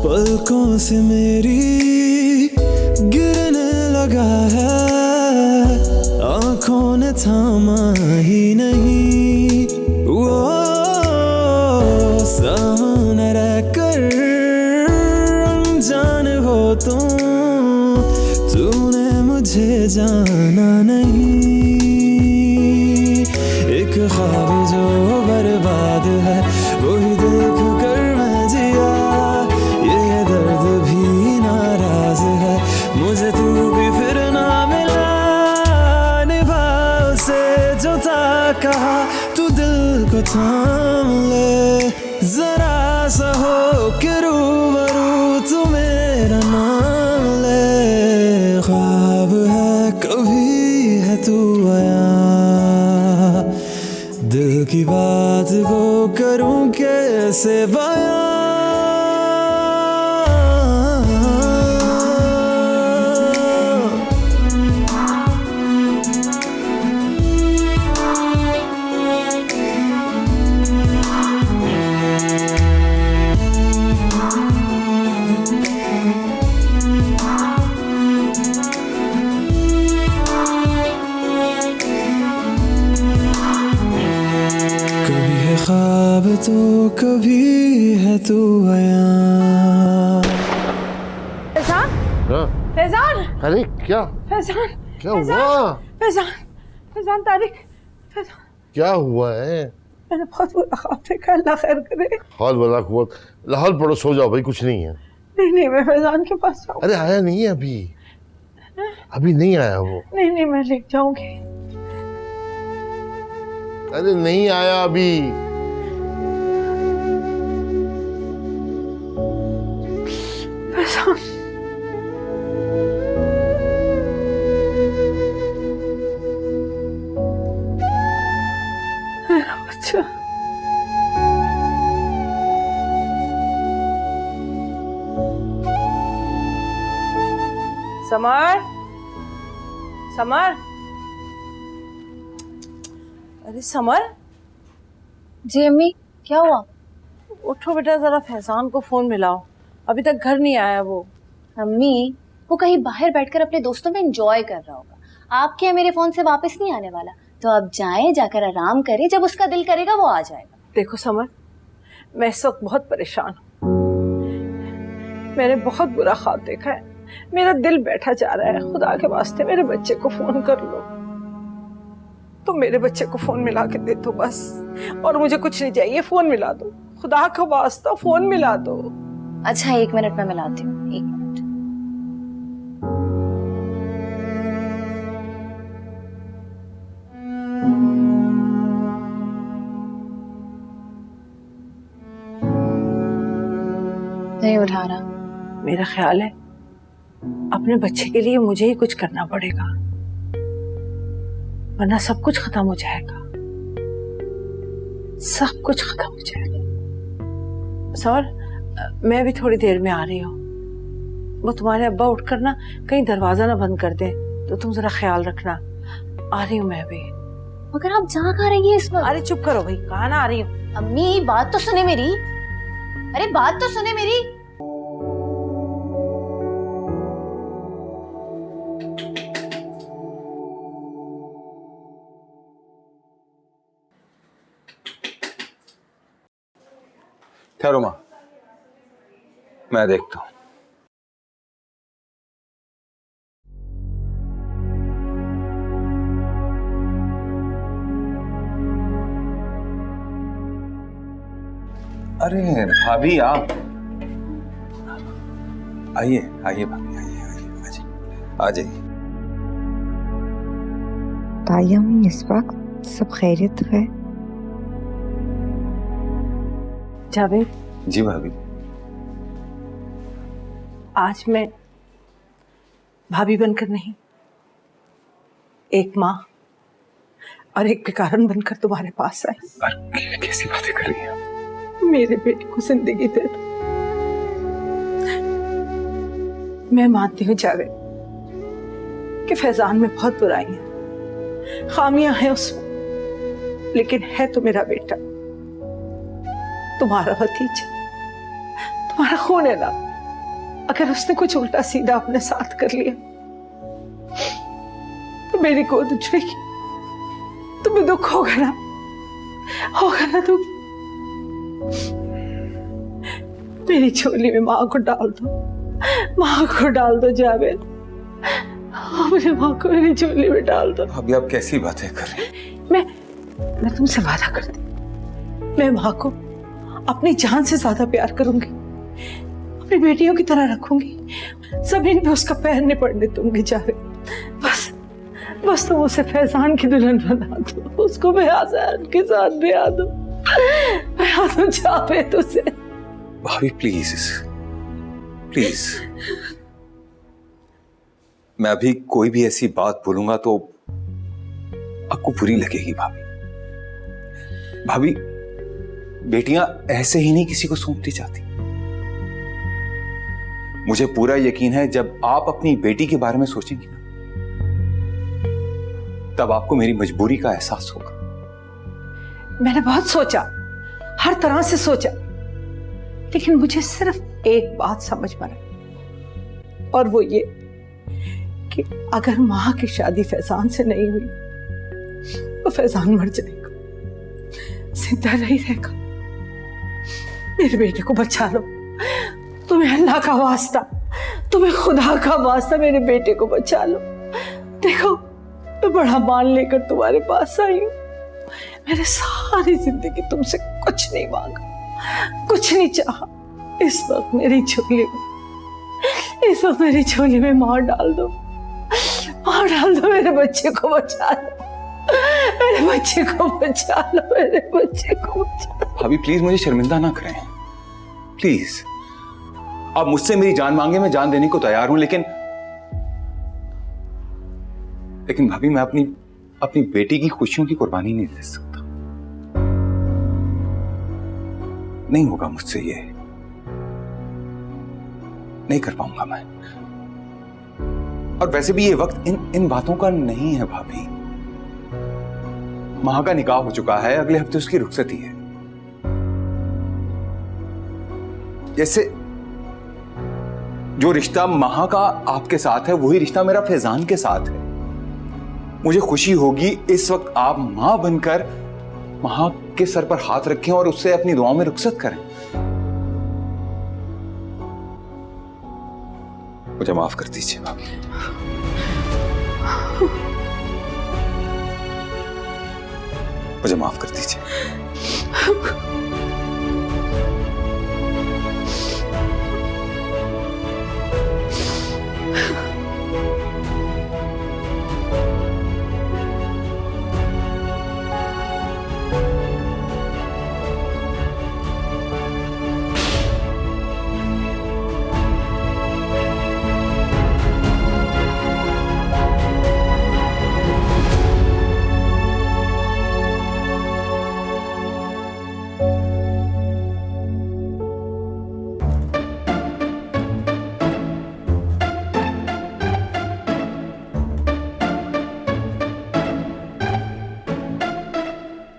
पलकों से मेरी गिरने लगा है, आंखों ने थामा ही नहीं। वो सामने रहकर अनजान हो तूने मुझे जाना नहीं। एक ख्वाब जो बर्बाद है वही देख कर मैं जिया, ये दर्द भी नाराज है, मुझे तू भी फिर ना मिला। निभा उसे जो था कहा, तू दिल को थाम ले, जरा सा हो के रूबरू तू मेरा नाम ले। ख्वाब है कभी है तू आया, दिल की बात को करूं कैसे बयां। ख्वाब तो कभी है तू आया। फैजान, फैजान, अरे क्या फैजान, क्या हुआ? फैजान, फैजान तारिक, फैजान क्या हुआ है? मैंने बहुत बुरा ख्वाब देखा, अल्लाह खैर करे। हाल वाला कुवत, लाहौल पड़ो, सो जाओ भाई, कुछ नहीं है। नहीं नहीं, मैं फैजान के पास जाऊँ। अरे आया नहीं है अभी, अभी नहीं आया वो। नहीं नहीं, मैं लेट जाऊंगी। अरे नहीं आया अभी। फैजान, मेरा बच्चा। समर, समर, अरे समर। जी अम्मी, क्या हुआ? उठो बेटा, जरा फैजान को फोन मिलाओ, अभी तक घर नहीं आया वो। अम्मी, वो कहीं बाहर बैठकर अपने दोस्तों में एंजॉय कर रहा होगा, आपके या मेरे फोन से वापस नहीं आने वाला। तो आप जाएं, जाकर आराम करें, जब उसका दिल करेगा वो आ जाएगा। देखो समर, मैं इस वक्त बहुत परेशान हूँ, मैंने बहुत बुरा ख्वाब देखा है, मेरा दिल बैठा जा रहा है। खुदा के वास्ते मेरे बच्चे को फोन कर लो, तो मेरे बच्चे को फोन मिला के दे दो बस, और मुझे कुछ नहीं चाहिए, फोन मिला दो, खुदा का वास्ता फोन मिला दो। अच्छा 1 मिनट में मिलाती हूँ, 1 मिनट। नहीं उठा रहा। मेरा ख्याल है अपने बच्चे के लिए मुझे ही कुछ करना पड़ेगा, वरना सब कुछ खत्म हो जाएगा, सब कुछ खत्म हो जाएगा। सर, मैं भी थोड़ी देर में आ रही हूँ, वो तुम्हारे अब्बा उठकर ना कहीं दरवाजा ना बंद कर दे, तो तुम जरा ख्याल रखना। आ रही हूँ मैं भी। मगर आप जहाँ कहाँ रही हैं इस वक्त? अरे चुप करो भाई, कहाँ ना आ रही हूँ। अम्मी बात तो सुने मेरी, अरे बात तो सुने मेरी। ठहरो माँ, मैं देखता हूँ। अरे भाभी आप आइए, आइए भाभी, आइए आइए, आ जाइए। ताया में इस वक्त सब खैरियत है? जावेद जी भाभी। आज मैं भाभी बनकर नहीं, एक माँ और एक बेकारन बनकर तुम्हारे पास आई। कैसी बातें कर रही हैं? मेरे बेटे को जिंदगी दे दो। मैं मानती हूँ जावेद कि फैजान में बहुत बुराई है, खामियां हैं उसमें, लेकिन है तो मेरा बेटा, तुम्हारा भतीजा, तुम्हारा खून है ना। अगर उसने कुछ उल्टा सीधा अपने साथ कर लिया तो मेरी गोद उछलेगी, तुम्हें दुख होगा ना दुख। मेरी झोली में माँ को डाल दो जावेद, अपने माँ को मेरी झोली में डाल दो। अभी आप कैसी बातें कर रहे हैं? मैं तुमसे वादा करती, मैं माँ को अपनी जान से ज्यादा प्यार करूंगी, अपनी बेटियों की तरह रखूंगी, जमीन पे उसका पैर नहीं पड़ने दूंगी जावेद। बस तुम उसे फैजान की दुल्हन बना दो, उसको मैं आजाद के साथ ब्याह दो जावेद उसे। भाभी प्लीज प्लीज, मैं अभी कोई भी ऐसी बात बोलूंगा तो आपको बुरी लगेगी भाभी। भाभी, बेटियां ऐसे ही नहीं किसी को सौंपती जाती। मुझे पूरा यकीन है जब आप अपनी बेटी के बारे में सोचेंगी ना, तब आपको मेरी मजबूरी का एहसास होगा। मैंने बहुत सोचा, हर तरह से सोचा, लेकिन मुझे सिर्फ एक बात समझ में आई, और वो ये कि अगर माँ की शादी फैजान से नहीं हुई तो फैजान मर जाएगा, जिंदा नहीं रहेगा। मेरे बेटे को बचा लो, तुम्हें अल्लाह का वास्ता, तुम्हें खुदा का वास्ता, मेरे बेटे को बचा लो। देखो, मैं बड़ा मान लेकर तुम्हारे पास आई हूँ। मैंने सारी जिंदगी तुमसे कुछ नहीं मांगा, कुछ नहीं चाहा। इस वक्त मेरी झोली में मार डाल दो, मेरे बच्चे को बचा लो, मेरे बच्चे को बचा लो। भाभी प्लीज मुझे शर्मिंदा ना करें, प्लीज। आप मुझसे मेरी जान मांगे, मैं जान देने को तैयार हूं, लेकिन भाभी मैं अपनी बेटी की खुशियों की कुर्बानी नहीं दे सकता। नहीं होगा मुझसे, ये नहीं कर पाऊंगा मैं। और वैसे भी ये वक्त इन बातों का नहीं है भाभी। मां का निकाह हो चुका है, अगले हफ्ते उसकी रुखसती है। जैसे जो रिश्ता मां का आपके साथ है, वही रिश्ता मेरा फैजान के साथ है। मुझे खुशी होगी इस वक्त आप मां बनकर मां के सर पर हाथ रखें और उससे अपनी दुआओं में रुखसत करें। मुझे माफ कर दीजिए भाभी। मुझे माफ कर दीजिए।